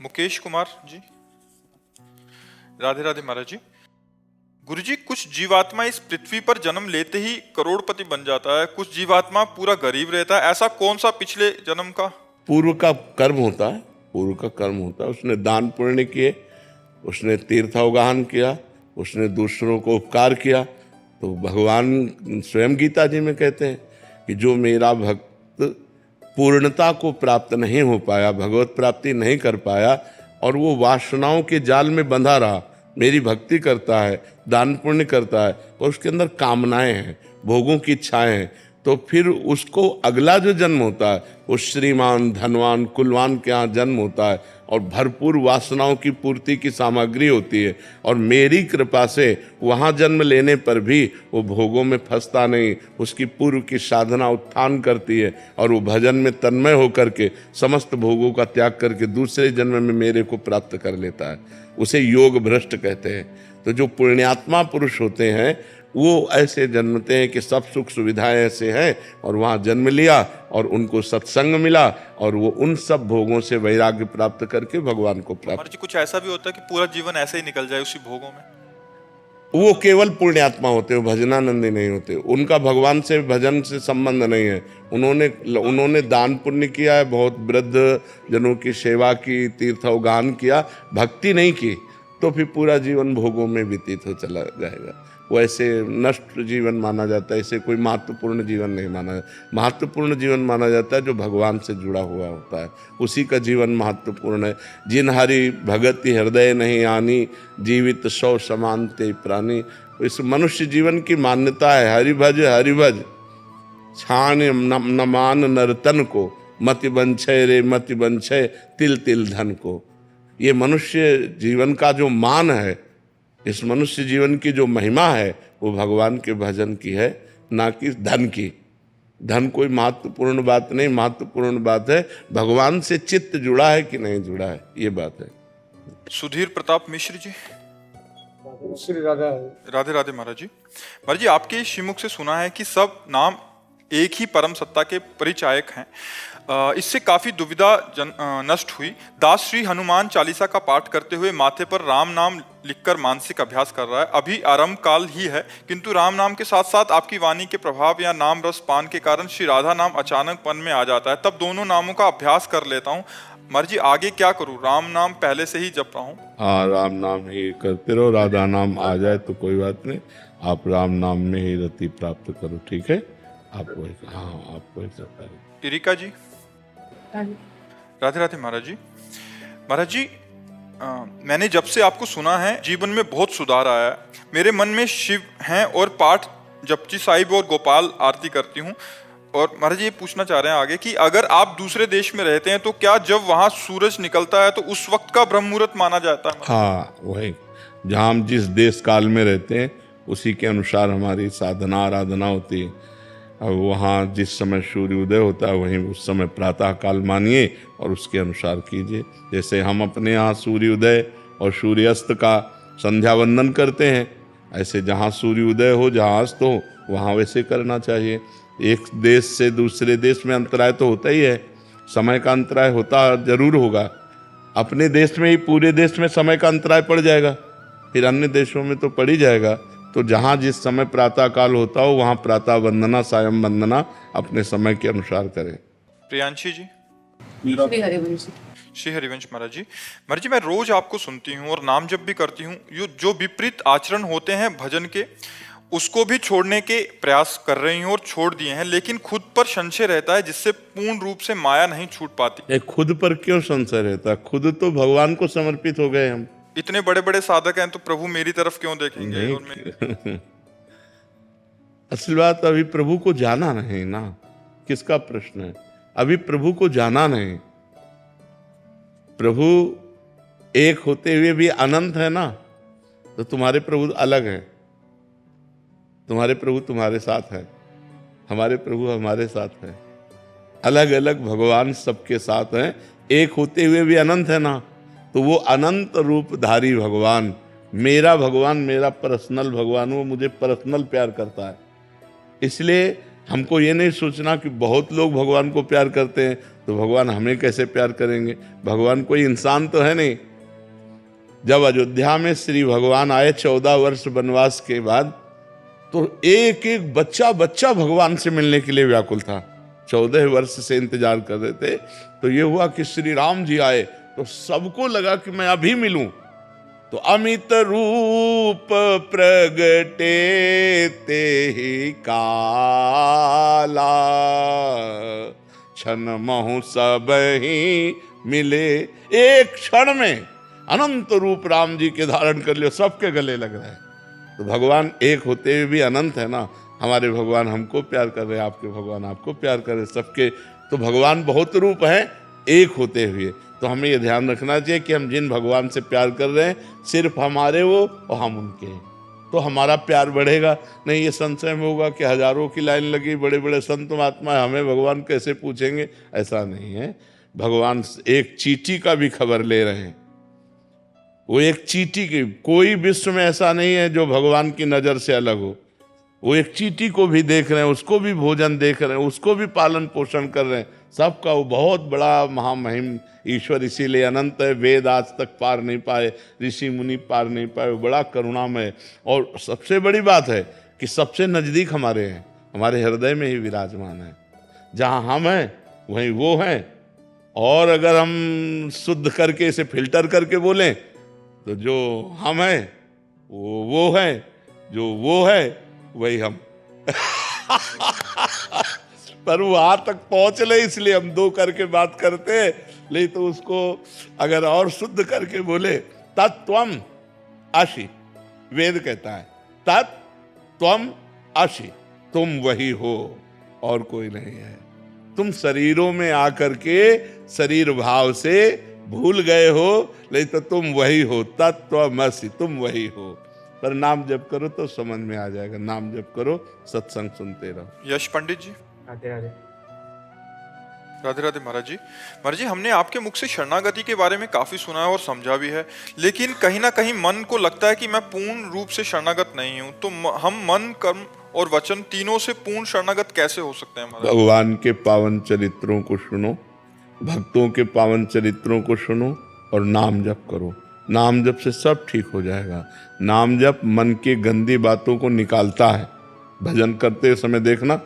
मुकेश कुमार जी। राधे राधे महाराज जी। गुरु जी, कुछ जीवात्मा इस पृथ्वी पर जन्म लेते ही करोड़पति बन जाता है, कुछ जीवात्मा पूरा गरीब रहता है। ऐसा कौन सा पिछले जन्म का पूर्व का कर्म होता है, पूर्व का कर्म होता है। उसने दान पुण्य किए, उसने तीर्थावगाहन किया, उसने दूसरों को उपकार किया। तो भगवान स्वयं गीता जी में कहते हैं कि जो मेरा भक्त पूर्णता को प्राप्त नहीं हो पाया, भगवत प्राप्ति नहीं कर पाया और वो वासनाओं के जाल में बंधा रहा, मेरी भक्ति करता है, दान पुण्य करता है और उसके अंदर कामनाएं हैं, भोगों की इच्छाएं हैं, तो फिर उसको अगला जो जन्म होता है वो श्रीमान, धनवान, कुलवान के यहाँ जन्म होता है और भरपूर वासनाओं की पूर्ति की सामग्री होती है। और मेरी कृपा से वहाँ जन्म लेने पर भी वो भोगों में फंसता नहीं, उसकी पूर्व की साधना उत्थान करती है और वो भजन में तन्मय होकर के समस्त भोगों का त्याग करके दूसरे जन्म में मेरे को प्राप्त कर लेता है। उसे योग भ्रष्ट कहते हैं। तो जो पुण्यात्मा पुरुष होते हैं वो ऐसे जन्मते हैं कि सब सुख सुविधाएं ऐसे हैं और वहाँ जन्म लिया और उनको सत्संग मिला और वो उन सब भोगों से वैराग्य प्राप्त करके भगवान को प्राप्त। जी, कुछ ऐसा भी होता है कि पूरा जीवन ऐसे ही निकल जाए उसी भोगों में? वो केवल पुण्यात्मा होते हैं, भजनानंदी नहीं होते। उनका भगवान से भजन से संबंध नहीं है। उन्होंने दान पुण्य किया है, बहुत वृद्ध जनों की सेवा की, तीर्थावगाहन किया, भक्ति नहीं की तो फिर पूरा जीवन भोगों में व्यतीत हो चला जाएगा। वो ऐसे नष्ट जीवन माना जाता है, इसे कोई महत्वपूर्ण जीवन नहीं माना जाता। महत्वपूर्ण जीवन माना जाता है जो भगवान से जुड़ा हुआ होता है, उसी का जीवन महत्वपूर्ण है। जिन हरि भगति हृदय नहीं आनी, जीवित सौ समान ते प्राणी। इस मनुष्य जीवन की मान्यता है, हरिभज छान न मान नर्तन को, मति बंछय रे मति बंछय तिल तिल धन को। ये मनुष्य जीवन का जो मान है, इस मनुष्य जीवन की जो महिमा है वो भगवान के भजन की है, ना कि धन की। धन कोई महत्वपूर्ण बात नहीं, महत्वपूर्ण बात है भगवान से चित्त जुड़ा है कि नहीं जुड़ा है, ये बात है। सुधीर प्रताप मिश्र जी। श्री राधा राधे राधे महाराज जी। महाराज जी, आपके श्रीमुख से सुना है कि सब नाम एक ही परम सत्ता के परिचायक हैं। इससे काफी दुविधा नष्ट हुई। दास श्री हनुमान चालीसा का पाठ करते हुए माथे पर राम नाम लिखकर मानसिक अभ्यास कर रहा है। अभी आरंभ काल ही है, किंतु राम नाम के साथ साथ आपकी वाणी के प्रभाव या नाम रस पान के कारण श्री राधा नाम अचानक मन में आ जाता है। तब दोनों नामों का अभ्यास कर लेता हूँ। महाराज जी, आगे क्या करूँ? राम नाम पहले से ही जप रहा हूँ। हाँ, राम नाम ही करते रहो, राधा नाम आ जाए तो कोई बात नहीं, आप राम नाम में ही रति प्राप्त करो, ठीक है? आपको इरिका जी। राधे राधे महाराज जी। महाराज जी, मैंने जब से आपको सुना है जीवन में बहुत सुधार आया है। मेरे मन में शिव हैं और पाठ जपजी साहिब और गोपाल आरती करती हूँ। और महाराज जी, ये पूछना चाह रहे हैं आगे कि अगर आप दूसरे देश में रहते हैं तो क्या जब वहाँ सूरज निकलता है तो उस वक्त का ब्रह्म मुहूर्त माना जाता है? हाँ, वही, जहाँ हम जिस देश काल में रहते हैं उसी के अनुसार हमारी साधना आराधना होती है। अब वहाँ जिस समय सूर्य उदय होता है वहीं उस समय प्रातः काल मानिए और उसके अनुसार कीजिए। जैसे हम अपने यहाँ सूर्य उदय और सूर्य अस्त का संध्या वंदन करते हैं, ऐसे जहाँ सूर्य उदय हो, जहाँ अस्त हो, वहाँ वैसे करना चाहिए। एक देश से दूसरे देश में अंतराय तो होता ही है, समय का अंतराय होता जरूर होगा। अपने देश में ही पूरे देश में समय का अंतराय पड़ जाएगा, फिर अन्य देशों में तो पड़ ही जाएगा। तो जहाँ जिस समय प्रातः काल होता हो वहाँ प्रातः वंदना, सायं वंदना अपने समय के अनुसार करें। प्रियांशी जी। श्री हरिवंश महाराज जी। महाराज जी, मैं रोज आपको सुनती हूँ और नाम जप भी करती हूँ। जो विपरीत आचरण होते हैं भजन के, उसको भी छोड़ने के प्रयास कर रही हूँ और छोड़ दिए हैं, लेकिन खुद पर संशय रहता है जिससे पूर्ण रूप से माया नहीं छूट पाती। खुद पर क्यों संशय रहता है? खुद तो भगवान को समर्पित हो गए हम। इतने बड़े बड़े साधक हैं तो प्रभु मेरी तरफ क्यों देखेंगे? असल बात अभी प्रभु को जाना नहीं ना, किसका प्रश्न है? अभी प्रभु को जाना नहीं। प्रभु एक होते हुए भी अनंत है ना, तो तुम्हारे प्रभु अलग है। तुम्हारे प्रभु तुम्हारे साथ है, हमारे प्रभु हमारे साथ है। अलग अलग भगवान सबके साथ हैं, एक होते हुए भी अनंत है ना, तो वो अनंत रूपधारी भगवान, मेरा पर्सनल भगवान, वो मुझे पर्सनल प्यार करता है। इसलिए हमको ये नहीं सोचना कि बहुत लोग भगवान को प्यार करते हैं तो भगवान हमें कैसे प्यार करेंगे। भगवान कोई इंसान तो है नहीं। जब अयोध्या में श्री भगवान आए 14 वर्ष वनवास के बाद, तो एक एक बच्चा बच्चा भगवान से मिलने के लिए व्याकुल था। 14 वर्ष से इंतजार कर रहे थे। तो ये हुआ कि श्री राम जी आए तो सबको लगा कि मैं अभी मिलूं। तो अमित रूप प्रगटे ते ही काला, क्षण महु सब ही मिले। एक क्षण में अनंत रूप राम जी के धारण कर लियो, सबके गले लग रहे हैं। तो भगवान एक होते हुए भी अनंत है ना। हमारे भगवान हमको प्यार कर रहे हैं, आपके भगवान आपको प्यार कर रहे, सबके। तो भगवान बहुत रूप हैं एक होते हुए। तो हमें ये ध्यान रखना चाहिए कि हम जिन भगवान से प्यार कर रहे हैं सिर्फ हमारे वो और हम उनके हैं, तो हमारा प्यार बढ़ेगा। नहीं ये संशय में होगा कि हजारों की लाइन लगी, बड़े बड़े संत महात्मा, हमें भगवान कैसे पूछेंगे, ऐसा नहीं है। भगवान एक चींटी का भी खबर ले रहे हैं। वो एक चींटी की, कोई विश्व में ऐसा नहीं है जो भगवान की नजर से अलग हो। वो एक चींटी को भी देख रहे हैं, उसको भी भोजन देख रहे हैं, उसको भी पालन पोषण कर रहे हैं, सबका। वो बहुत बड़ा महामहिम ईश्वर, इसीलिए अनंत है। वेद आज तक पार नहीं पाए, ऋषि मुनि पार नहीं पाए, वो बड़ा करुणामय। और सबसे बड़ी बात है कि सबसे नजदीक हमारे हैं, हमारे हृदय में ही विराजमान है। जहाँ हम हैं वहीं वो हैं। और अगर हम शुद्ध करके इसे फिल्टर करके बोलें तो जो हम हैं वो है, जो वो है वही हम। पर वो वहां तक पहुंच ले इसलिए हम दो करके बात करते हैं। नहीं तो उसको अगर और शुद्ध करके बोले, तत्त्वम असि, वेद कहता है तत्त्वम असि, तुम वही हो और कोई नहीं है। तुम शरीरों में आकर के शरीर भाव से भूल गए हो, नहीं तो तुम वही हो, तत्त्वमसि, तुम वही हो। पर नाम जप करो तो समझ में आ जाएगा। नाम जप करो, सत्संग सुनते रहो। यश पंडित जी। राधे राधे। राधे राधे महाराज जी। महाराज जी, हमने आपके मुख से शरणागति के बारे में काफी सुना है और समझा भी है, लेकिन कहीं ना कहीं मन को लगता है कि मैं पूर्ण रूप से शरणागत नहीं हूँ। तो हम मन, कर्म और वचन तीनों से पूर्ण शरणागत कैसे हो सकते हैं महाराज? भगवान के पावन चरित्रों को सुनो, भक्तों के पावन चरित्रों को सुनो और नाम जप करो। नाम जप से सब ठीक हो जाएगा। नाम जप मन की गंदी बातों को निकालता है। भजन करते समय देखना,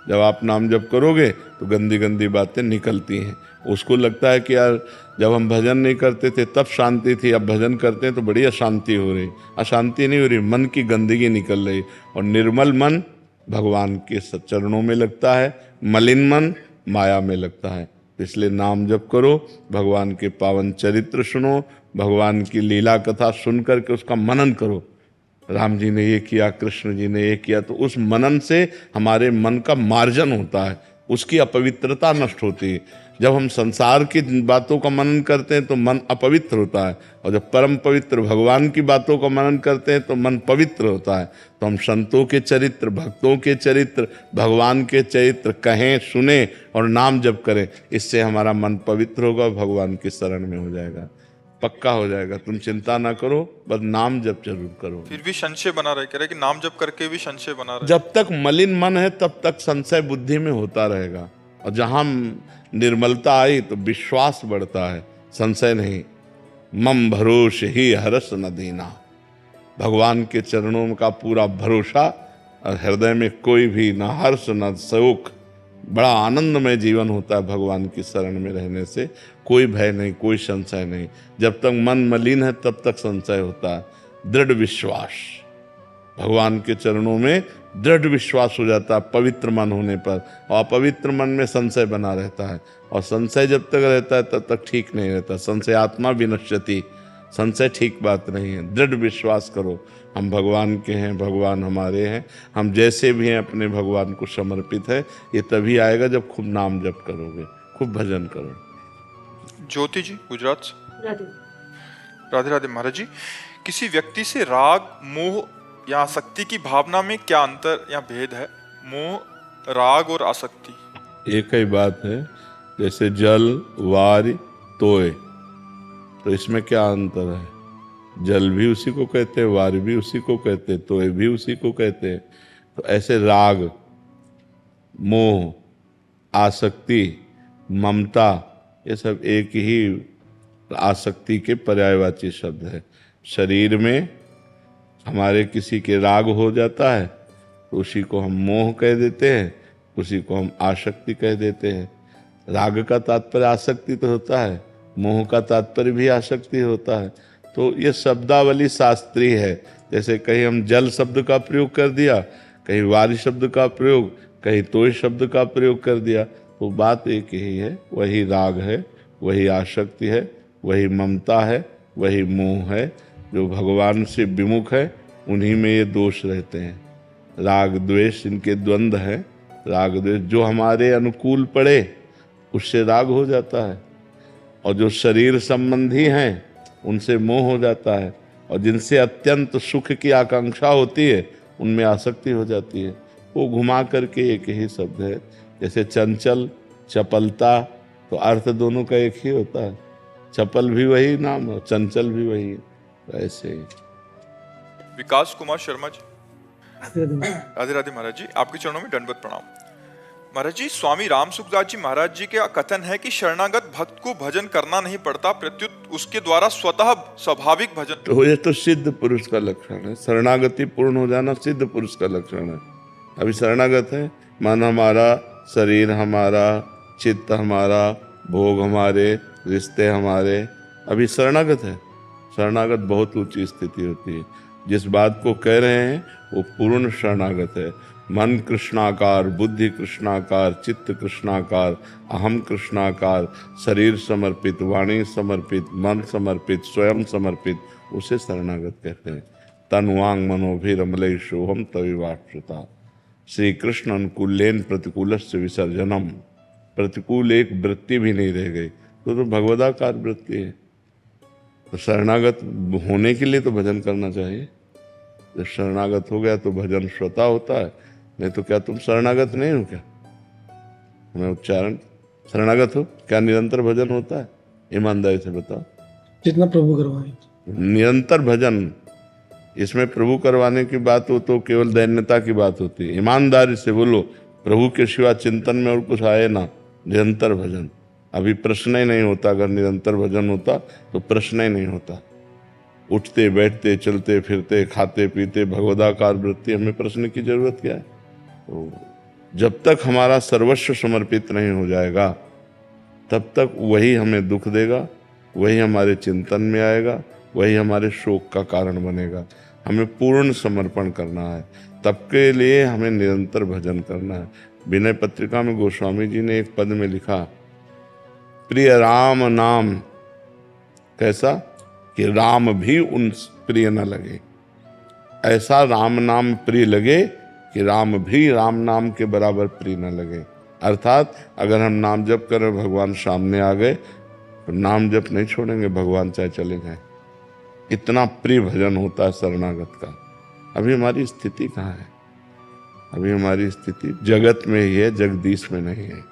जब आप नाम जप करोगे तो गंदी गंदी बातें निकलती हैं। उसको लगता है कि यार जब हम भजन नहीं करते थे तब शांति थी, अब भजन करते हैं तो बड़ी अशांति हो रही। अशांति नहीं हो रही, मन की गंदगी निकल रही। और निर्मल मन भगवान के चरणों में लगता है, मलिन मन माया में लगता है। इसलिए नाम जप करो, भगवान के पावन चरित्र सुनो, भगवान की लीला कथा सुन करके उसका मनन करो। राम जी ने ये किया, कृष्ण जी ने ये किया, तो उस मनन से हमारे मन का मार्जन होता है, उसकी अपवित्रता नष्ट होती है। जब हम संसार की बातों का मनन करते हैं तो मन अपवित्र होता है, और जब परम पवित्र भगवान की बातों का मनन करते हैं तो मन पवित्र होता है। तो हम संतों के चरित्र, भक्तों के चरित्र, भगवान के चरित्र कहें, सुने और नाम जप करें। इससे हमारा मन पवित्र होगा, भगवान की शरण में हो जाएगा, पक्का हो जाएगा। तुम चिंता ना करो, बस नाम जप जरूर करो। फिर भी संशय बना रहे, कह रहे कि नाम जप करके भी संशय बना रहे। जब तक मलिन मन है तब तक संशय बुद्धि में होता रहेगा, और जहां निर्मलता आई तो विश्वास बढ़ता है, संशय नहीं। मम भरोस ही हरस न दीना, भगवान के चरणों का पूरा भरोसा, और हृदय में कोई भी ना हर्ष न शोक, बड़ा आनंदमय जीवन होता है भगवान की शरण में रहने से। कोई भय नहीं, कोई संशय नहीं। जब तक मन मलिन है तब तक संशय होता है। दृढ़ विश्वास, भगवान के चरणों में दृढ़ विश्वास हो जाता है पवित्र मन होने पर, और अपवित्र मन में संशय बना रहता है। और संशय जब तक रहता है तब तक ठीक नहीं रहता। संशय आत्मा विनश्यति, संशय ठीक बात नहीं है। दृढ़ विश्वास करो, हम भगवान के हैं, भगवान हमारे हैं, हम जैसे भी हैं अपने भगवान को समर्पित है। ये तभी आएगा जब खूब नाम जप करोगे, खूब भजन करो। ज्योति जी, गुजरात से। राधे। राधे राधे महाराज जी। किसी व्यक्ति से राग, मोह या आसक्ति की भावना में क्या अंतर या भेद है? मोह, राग और आसक्ति एक ही बात है। जैसे जल, वारि, तोय, तो इसमें क्या अंतर है? जल भी उसी को कहते हैं, वारि भी उसी को कहते हैं, तोय भी उसी को कहते हैं। तो ऐसे राग, मोह, आसक्ति, ममता, ये सब एक ही आसक्ति के पर्यायवाची शब्द है। शरीर में हमारे किसी के राग हो जाता है तो उसी को हम मोह कह देते हैं, उसी को हम आसक्ति कह देते हैं। राग का तात्पर्य आसक्ति तो होता है, मोह का तात्पर्य भी आसक्ति होता है। तो ये शब्दावली शास्त्रीय है। जैसे कहीं हम जल शब्द का प्रयोग कर दिया, कहीं वारी शब्द का प्रयोग, कहीं तोय शब्द का प्रयोग कर दिया, तो बात एक ही है। वही राग है, वही आसक्ति है, वही ममता है, वही मोह है। जो भगवान से विमुख है उन्हीं में ये दोष रहते हैं। राग द्वेष इनके द्वंद्व हैं। राग द्वेष जो हमारे अनुकूल पड़े उससे राग हो जाता है, और जो शरीर संबंधी हैं उनसे मोह हो जाता है, और जिनसे अत्यंत सुख की आकांक्षा होती है उनमें आसक्ति हो जाती है। वो घुमा करके एक ही शब्द है। जैसे चंचल, चपलता, तो अर्थ दोनों का एक ही होता है। चपल भी वही नाम है, चंचल भी वही है। ऐसे ही विकास कुमार शर्मा जी, राधे राधे राधे महाराज जी, आपके चरणों में दंडवत प्रणाम। महाराज जी, स्वामी राम सुखदास जी महाराज जी का कथन है कि शरणागत भक्त को भजन करना नहीं पड़ता, प्रत्युत उसके द्वारा स्वतः स्वाभाविक भजन। तो ये तो सिद्ध पुरुष का लक्षण है। शरणागति पूर्ण हो जाना सिद्ध पुरुष का लक्षण है। अभी शरणागत है, मन हमारा, शरीर हमारा, चित्त हमारा, भोग हमारे, रिश्ते हमारे, अभी शरणागत है। शरणागत बहुत ऊंची स्थिति होती है। जिस बात को कह रहे हैं वो पूर्ण शरणागत है। मन कृष्णाकार, बुद्धि कृष्णाकार, चित्त कृष्णाकार, अहम कृष्णाकार, शरीर समर्पित, वाणी समर्पित, मन समर्पित, स्वयं समर्पित, उसे शरणागत कहते हैं। तनुवांग मनोभिरमले शोभम तविवाश्रिता। श्री कृष्ण अनुकूलेन प्रतिकूलस्य विसर्जनम। प्रतिकूल एक वृत्ति भी नहीं रह गई, तो भगवदाकार वृत्ति है। तो शरणागत होने के लिए तो भजन करना चाहिए। जब शरणागत हो गया तो भजन स्वतः होता है। नहीं तो क्या तुम शरणागत नहीं हो क्या? मैं उच्चारण शरणागत हो क्या? निरंतर भजन होता है? ईमानदारी से बताओ। जितना प्रभु करवाए। निरंतर भजन, इसमें प्रभु करवाने की बात हो तो केवल दैन्यता की बात होती है। ईमानदारी से बोलो, प्रभु के सिवा चिंतन में और कुछ आए ना, निरंतर भजन। अभी प्रश्न ही नहीं होता। अगर निरंतर भजन होता तो प्रश्न ही नहीं होता। उठते बैठते चलते फिरते खाते पीते भगवदाकार वृत्ति, हमें प्रश्न की जरूरत क्या है? तो जब तक हमारा सर्वस्व समर्पित नहीं हो जाएगा तब तक वही हमें दुख देगा, वही हमारे चिंतन में आएगा, वही हमारे शोक का कारण बनेगा। हमें पूर्ण समर्पण करना है, तब के लिए हमें निरंतर भजन करना है। विनय पत्रिका में गोस्वामी जी ने एक पद में लिखा, प्रिय राम नाम कैसा कि राम भी उन प्रिय न लगे। ऐसा राम नाम प्रिय लगे कि राम भी राम नाम के बराबर प्रिय न लगे। अर्थात अगर हम नाम जप करें, भगवान सामने आ गए तो नाम जप नहीं छोड़ेंगे, भगवान चाहे चले जाएं। इतना प्रिय भजन होता है शरणागत का। अभी हमारी स्थिति कहाँ है? अभी हमारी स्थिति जगत में ही है, जगदीश में नहीं है।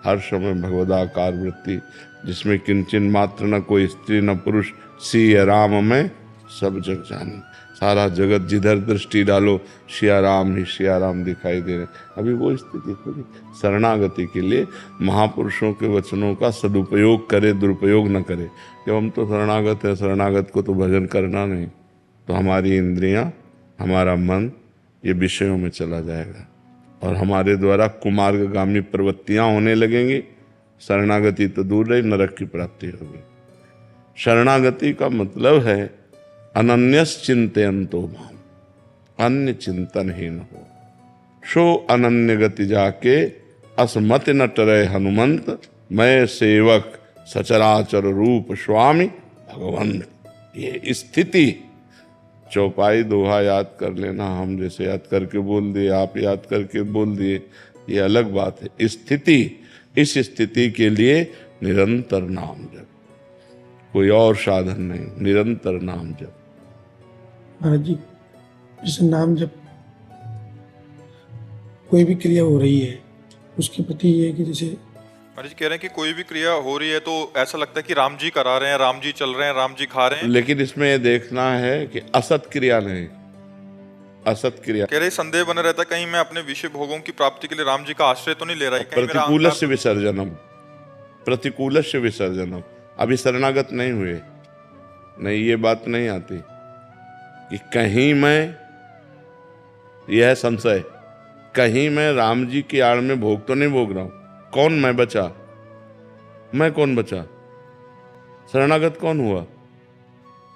हर समय भगवदाकार वृत्ति, जिसमें किंचन मात्र न कोई स्त्री न पुरुष, सिया राम में सब जग जानी। सारा जगत जिधर दृष्टि डालो सिया राम ही सिया राम दिखाई दे रहे। अभी वो स्थिति थोड़ी। शरणागति के लिए महापुरुषों के वचनों का सदुपयोग करे, दुरुपयोग न करे। जब हम तो शरणागत है, शरणागत को तो भजन करना नहीं, तो हमारी इंद्रियां, हमारा मन ये विषयों में चला जाएगा और हमारे द्वारा कुमार्गगामी प्रवृत्तियां होने लगेंगी। शरणागति तो दूर रही, नरक की प्राप्ति होगी। शरणागति का मतलब है अनन्यस चिंतयन्तो माम, अन्य चिंतनहीन हो। सो अनन्य गति जाके असमत न टरे हनुमंत, मैं सेवक सचराचर रूप स्वामी भगवंत। ये स्थिति चौपाई दोहा याद कर लेना। हम जैसे याद करके बोल दिए, आप याद करके बोल दिए, ये अलग बात है। स्थिति, इस स्थिति के लिए निरंतर नाम जप, कोई और साधन नहीं, निरंतर नाम जप। महाराज जी, जैसे नाम जब कोई भी क्रिया हो रही है उसके प्रति ये है कि जैसे महाराज जी कह रहे हैं कि कोई भी क्रिया हो रही है तो ऐसा लगता है कि राम जी करा रहे हैं, राम जी चल रहे हैं, राम जी खा रहे हैं। लेकिन इसमें ये देखना है कि असत क्रिया नहीं, असत क्रिया। कह रहे संदेह बना रहता कहीं मैं अपने विषय भोगों की प्राप्ति के लिए राम जी का आश्रय तो नहीं ले रहा है, कहीं मेरा प्रतिकूलस्य विसर्जनम, प्रतिकूलस्य विसर्जनम। अभी शरणागत नहीं हुए, नहीं ये बात नहीं आती कि कहीं मैं, यह है संशय, कहीं मैं राम जी की आड़ में भोग तो नहीं भोग रहा हूं। कौन मैं बचा? मैं कौन बचा? शरणागत कौन हुआ?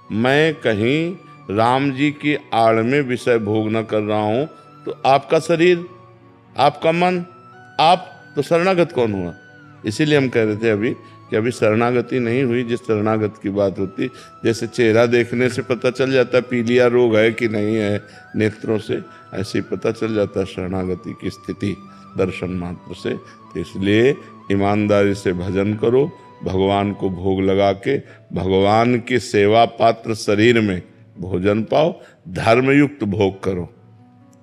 मैं कहीं राम जी की आड़ में विषय भोग न कर रहा हूं, तो आपका शरीर, आपका मन, आप तो शरणागत कौन हुआ? इसीलिए हम कह रहे थे अभी कि अभी शरणागति नहीं हुई। जिस शरणागत की बात होती, जैसे चेहरा देखने से पता चल जाता है पीलिया रोग है कि नहीं है नेत्रों से, ऐसे ही पता चल जाता है शरणागति की स्थिति दर्शन मात्र से। तो इसलिए ईमानदारी से भजन करो, भगवान को भोग लगा के भगवान की सेवा पात्र शरीर में भोजन पाओ, धर्मयुक्त भोग करो।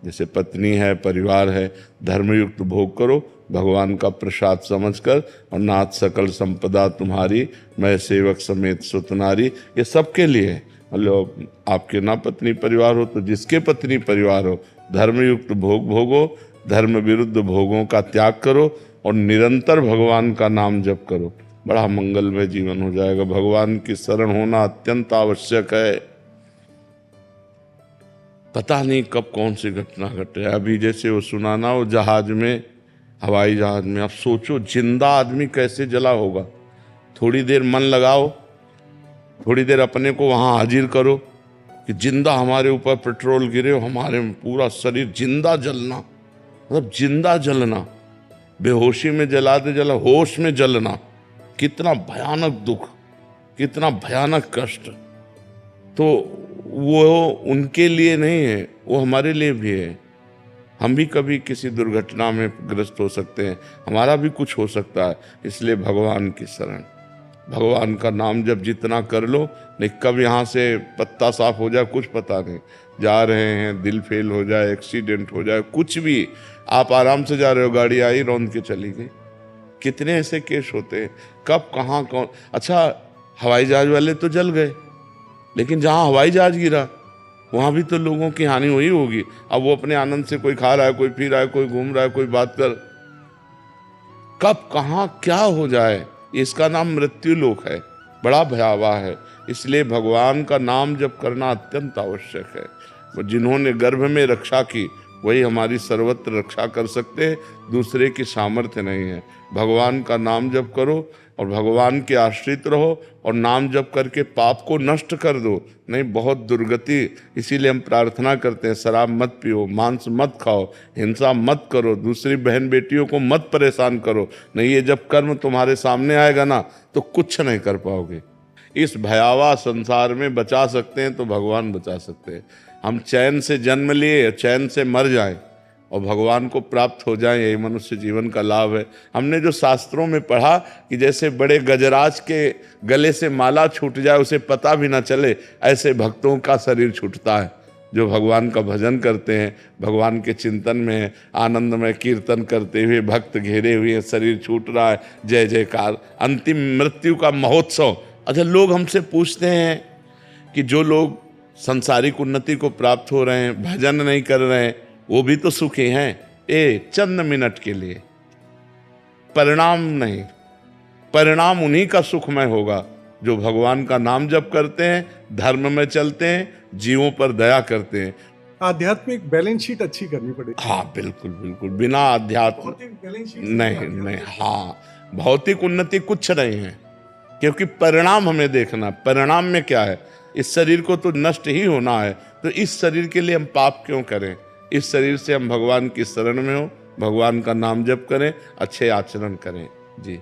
जैसे पत्नी है, परिवार है, धर्मयुक्त भोग करो भगवान का प्रसाद समझकर, और नाथ सकल संपदा तुम्हारी, मैं सेवक समेत सुतनारी। ये सबके लिए है। मतलब आपके ना पत्नी परिवार हो तो जिसके पत्नी परिवार हो, धर्मयुक्त भोग भोगो, धर्म विरुद्ध भोगों का त्याग करो और निरंतर भगवान का नाम जप करो। बड़ा मंगलमय जीवन हो जाएगा। भगवान की शरण होना अत्यंत आवश्यक है। पता नहीं कब कौन सी घटना घटे। अभी जैसे वो सुनाना, वो जहाज में, हवाई जहाज में, आप सोचो जिंदा आदमी कैसे जला होगा। थोड़ी देर मन लगाओ, थोड़ी देर अपने को वहां हाजिर करो कि जिंदा हमारे ऊपर पेट्रोल गिरे हो, हमारे पूरा शरीर जिंदा जलना, मतलब जिंदा जलना, बेहोशी में जलाते जला होश में जलना, कितना भयानक दुख, कितना भयानक कष्ट। तो वो उनके लिए नहीं है, वो हमारे लिए भी है। हम भी कभी किसी दुर्घटना में ग्रस्त हो सकते हैं, हमारा भी कुछ हो सकता है। इसलिए भगवान की शरण, भगवान का नाम जब जितना कर लो, नहीं कब यहाँ से पत्ता साफ हो जाए कुछ पता नहीं। जा रहे हैं, दिल फेल हो जाए, एक्सीडेंट हो जाए, कुछ भी, आप आराम से जा रहे हो, गाड़ी आई रौंद के चली गई। कितने ऐसे केस होते हैं, कब कहाँ कौन। अच्छा, हवाई जहाज वाले तो जल गए, लेकिन जहाँ हवाई जहाज गिरा वहाँ भी तो लोगों की हानि हुई होगी। अब वो अपने आनंद से कोई खा रहा है, कोई पी रहा है, कोई घूम रहा है, कोई बात कर, कब कहाँ क्या हो जाए, इसका नाम मृत्यु लोक है, बड़ा भयावह है। इसलिए भगवान का नाम जप करना अत्यंत आवश्यक है। जिन्होंने गर्भ में रक्षा की वही हमारी सर्वत्र रक्षा कर सकते हैं, दूसरे की सामर्थ्य नहीं है। भगवान का नाम जप करो और भगवान के आश्रित रहो, और नाम जप करके पाप को नष्ट कर दो, नहीं बहुत दुर्गति। इसीलिए हम प्रार्थना करते हैं, शराब मत पियो, मांस मत खाओ, हिंसा मत करो, दूसरी बहन बेटियों को मत परेशान करो। नहीं, ये जब कर्म तुम्हारे सामने आएगा ना तो कुछ नहीं कर पाओगे। इस भयावह संसार में बचा सकते हैं तो भगवान बचा सकते हैं। हम चैन से जन्म लिए, चैन से मर जाएं और भगवान को प्राप्त हो जाएं, यही मनुष्य जीवन का लाभ है। हमने जो शास्त्रों में पढ़ा कि जैसे बड़े गजराज के गले से माला छूट जाए, उसे पता भी ना चले, ऐसे भक्तों का शरीर छूटता है जो भगवान का भजन करते हैं, भगवान के चिंतन में आनंद में कीर्तन करते हुए भक्त घेरे हुए, शरीर छूट रहा है, जय जयकार, अंतिम मृत्यु का महोत्सव। अच्छा, लोग हमसे पूछते हैं कि जो लोग सांसारिक उन्नति को प्राप्त हो रहे हैं, भजन नहीं कर रहे हैं, वो भी तो सुखी हैं। चंद मिनट के लिए, परिणाम नहीं, परिणाम उन्हीं का सुखमय होगा जो भगवान का नाम जप करते हैं, धर्म में चलते हैं, जीवों पर दया करते हैं। आध्यात्मिक बैलेंस शीट अच्छी करनी पड़ेगी। हाँ बिल्कुल बिल्कुल, बिना आध्यात्म बैलेंस शीट नहीं। हाँ, भौतिक उन्नति कुछ नहीं है, क्योंकि परिणाम हमें देखना। परिणाम में क्या है, इस शरीर को तो नष्ट ही होना है, तो इस शरीर के लिए हम पाप क्यों करें। इस शरीर से हम भगवान की शरण में हो, भगवान का नाम जप करें, अच्छे आचरण करें। जी।